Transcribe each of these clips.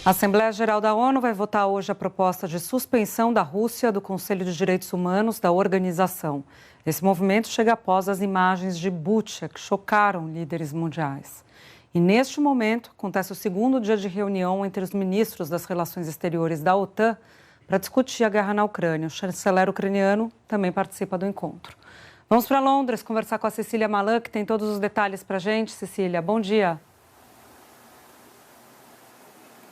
A Assembleia Geral da ONU vai votar hoje a proposta de suspensão da Rússia do Conselho de Direitos Humanos da organização. Esse movimento chega após as imagens de Bucha, que chocaram líderes mundiais. E neste momento acontece o segundo dia de reunião entre os ministros das Relações Exteriores da OTAN para discutir a guerra na Ucrânia. O chanceler ucraniano também participa do encontro. Vamos para Londres conversar com a Cecília Malan, que tem todos os detalhes para a gente. Cecília, bom dia.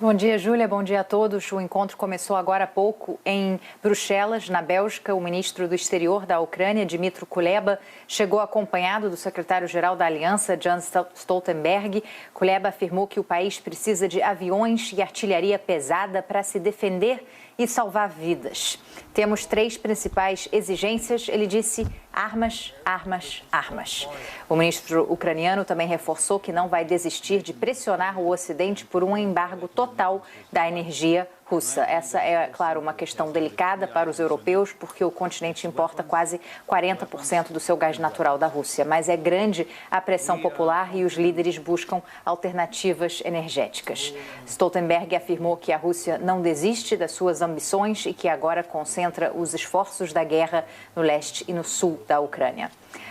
Bom dia, Júlia. Bom dia a todos. O encontro começou agora há pouco em Bruxelas, na Bélgica. O ministro do Exterior da Ucrânia, Dmytro Kuleba, chegou acompanhado do secretário-geral da Aliança, Jens Stoltenberg. Kuleba afirmou que o país precisa de aviões e artilharia pesada para se defender e salvar vidas. Temos 3 principais exigências, ele disse: armas, armas, armas. O ministro ucraniano também reforçou que não vai desistir de pressionar o Ocidente por um embargo total da energia russa. Essa é, claro, uma questão delicada para os europeus, porque o continente importa quase 40% do seu gás natural da Rússia. Mas é grande a pressão popular e os líderes buscam alternativas energéticas. Stoltenberg afirmou que a Rússia não desiste das suas ambições e que agora concentra os esforços da guerra no leste e no sul da Ucrânia.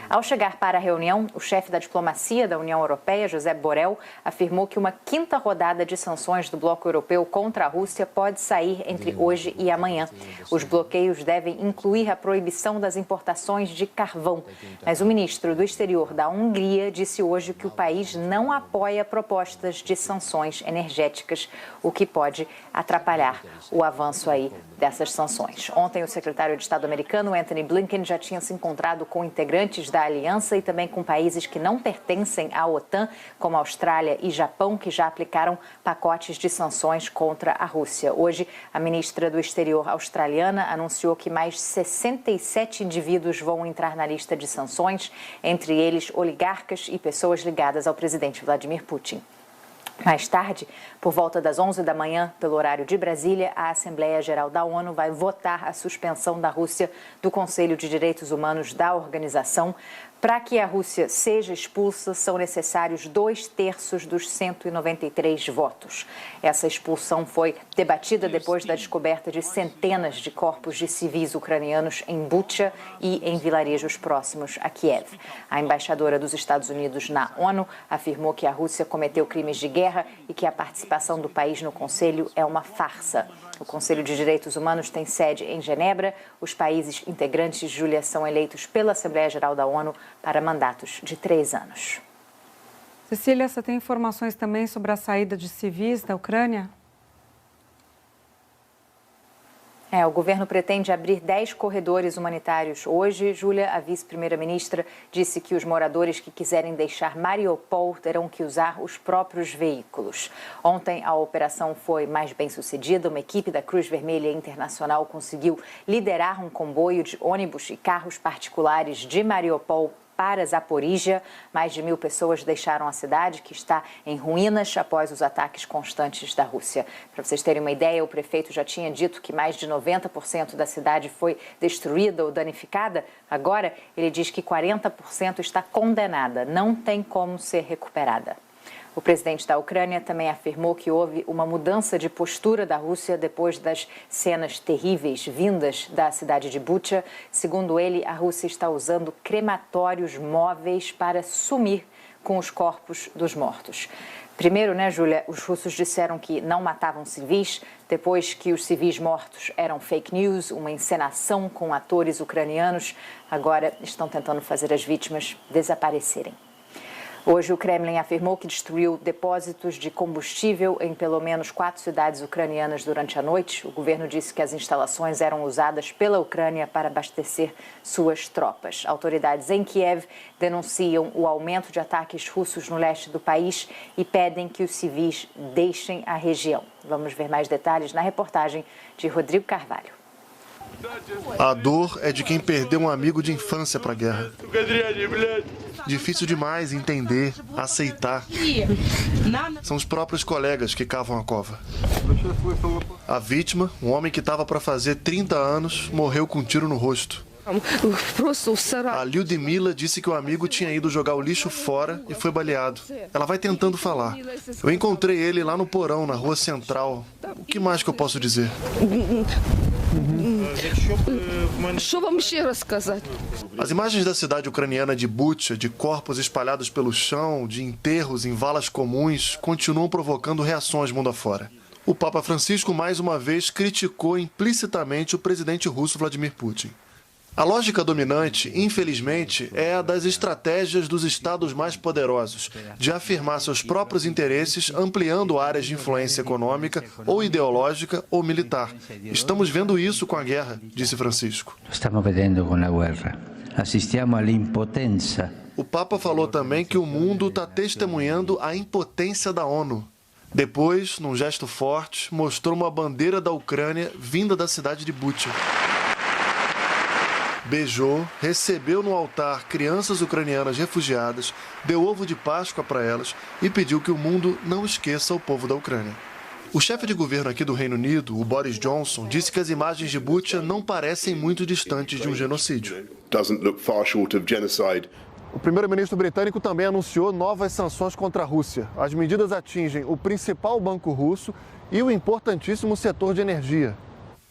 Ao chegar para a reunião, o chefe da diplomacia da União Europeia, Josep Borrell, afirmou que uma 5ª rodada de sanções do bloco europeu contra a Rússia pode sair entre hoje e amanhã. Os bloqueios devem incluir a proibição das importações de carvão. Mas o ministro do Exterior da Hungria disse hoje que o país não apoia propostas de sanções energéticas, o que pode atrapalhar o avanço aí dessas sanções. Ontem, o secretário de Estado americano, Antony Blinken, já tinha se encontrado com integrantes da aliança e também com países que não pertencem à OTAN, como Austrália e Japão, que já aplicaram pacotes de sanções contra a Rússia. Hoje, a ministra do Exterior australiana anunciou que mais 67 indivíduos vão entrar na lista de sanções, entre eles oligarcas e pessoas ligadas ao presidente Vladimir Putin. Mais tarde, por volta das 11 da manhã, pelo horário de Brasília, a Assembleia Geral da ONU vai votar a suspensão da Rússia do Conselho de Direitos Humanos da organização. Para que a Rússia seja expulsa, são necessários 2/3 dos 193 votos. Essa expulsão foi debatida depois da descoberta de centenas de corpos de civis ucranianos em Bucha e em vilarejos próximos a Kiev. A embaixadora dos Estados Unidos na ONU afirmou que a Rússia cometeu crimes de guerra e que a participação do país no Conselho é uma farsa. O Conselho de Direitos Humanos tem sede em Genebra. Os países integrantes, Júlia, são eleitos pela Assembleia Geral da ONU para mandatos de 3 anos. Cecília, você tem informações também sobre a saída de civis da Ucrânia? O governo pretende abrir 10 corredores humanitários hoje. Júlia, a vice-primeira-ministra, disse que os moradores que quiserem deixar Mariupol terão que usar os próprios veículos. Ontem, a operação foi mais bem sucedida. Uma equipe da Cruz Vermelha Internacional conseguiu liderar um comboio de ônibus e carros particulares de Mariupol para Zaporíjia. Mais de 1.000 pessoas deixaram a cidade, que está em ruínas após os ataques constantes da Rússia. Para vocês terem uma ideia, o prefeito já tinha dito que mais de 90% da cidade foi destruída ou danificada. Agora, ele diz que 40% está condenada, não tem como ser recuperada. O presidente da Ucrânia também afirmou que houve uma mudança de postura da Rússia depois das cenas terríveis vindas da cidade de Bucha. Segundo ele, a Rússia está usando crematórios móveis para sumir com os corpos dos mortos. Primeiro, Júlia, os russos disseram que não matavam civis, depois que os civis mortos eram fake news, uma encenação com atores ucranianos. Agora estão tentando fazer as vítimas desaparecerem. Hoje, o Kremlin afirmou que destruiu depósitos de combustível em pelo menos 4 cidades ucranianas durante a noite. O governo disse que as instalações eram usadas pela Ucrânia para abastecer suas tropas. Autoridades em Kiev denunciam o aumento de ataques russos no leste do país e pedem que os civis deixem a região. Vamos ver mais detalhes na reportagem de Rodrigo Carvalho. A dor é de quem perdeu um amigo de infância para a guerra. Difícil demais entender, aceitar. São os próprios colegas que cavam a cova. A vítima, um homem que estava para fazer 30 anos, morreu com um tiro no rosto. A Lyudmila disse que o amigo tinha ido jogar o lixo fora e foi baleado. Ela vai tentando falar. Eu encontrei ele lá no porão, na rua central. O que mais que eu posso dizer? As imagens da cidade ucraniana de Bucha, de corpos espalhados pelo chão, de enterros em valas comuns, continuam provocando reações mundo afora. O Papa Francisco, mais uma vez, criticou implicitamente o presidente russo Vladimir Putin. A lógica dominante, infelizmente, é a das estratégias dos estados mais poderosos, de afirmar seus próprios interesses, ampliando áreas de influência econômica, ou ideológica, ou militar. Estamos vendo isso com a guerra, disse Francisco. Estamos vendo com a guerra. Assistiamo all'impotência. O Papa falou também que o mundo está testemunhando a impotência da ONU. Depois, num gesto forte, mostrou uma bandeira da Ucrânia vinda da cidade de Bucha. Beijou, recebeu no altar crianças ucranianas refugiadas, deu ovo de Páscoa para elas e pediu que o mundo não esqueça o povo da Ucrânia. O chefe de governo aqui do Reino Unido, o Boris Johnson, disse que as imagens de Bucha não parecem muito distantes de um genocídio. O primeiro-ministro britânico também anunciou novas sanções contra a Rússia. As medidas atingem o principal banco russo e o importantíssimo setor de energia.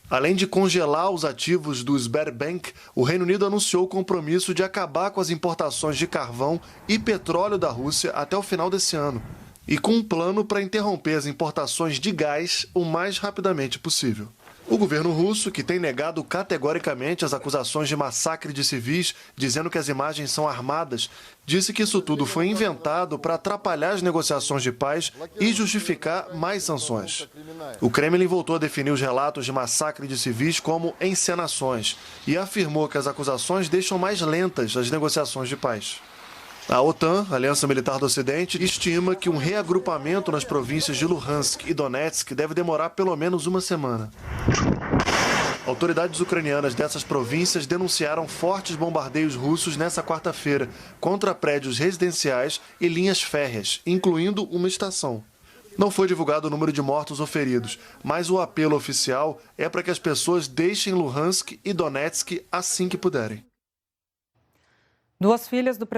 Além de congelar os ativos do Sberbank, o Reino Unido anunciou o compromisso de acabar com as importações de carvão e petróleo da Rússia até o final desse ano, e com um plano para interromper as importações de gás o mais rapidamente possível. O governo russo, que tem negado categoricamente as acusações de massacre de civis, dizendo que as imagens são armadas, disse que isso tudo foi inventado para atrapalhar as negociações de paz e justificar mais sanções. O Kremlin voltou a definir os relatos de massacre de civis como encenações e afirmou que as acusações deixam mais lentas as negociações de paz. A OTAN, a Aliança Militar do Ocidente, estima que um reagrupamento nas províncias de Luhansk e Donetsk deve demorar pelo menos uma semana. Autoridades ucranianas dessas províncias denunciaram fortes bombardeios russos nesta quarta-feira contra prédios residenciais e linhas férreas, incluindo uma estação. Não foi divulgado o número de mortos ou feridos, mas o apelo oficial é para que as pessoas deixem Luhansk e Donetsk assim que puderem. Duas filhas do presidente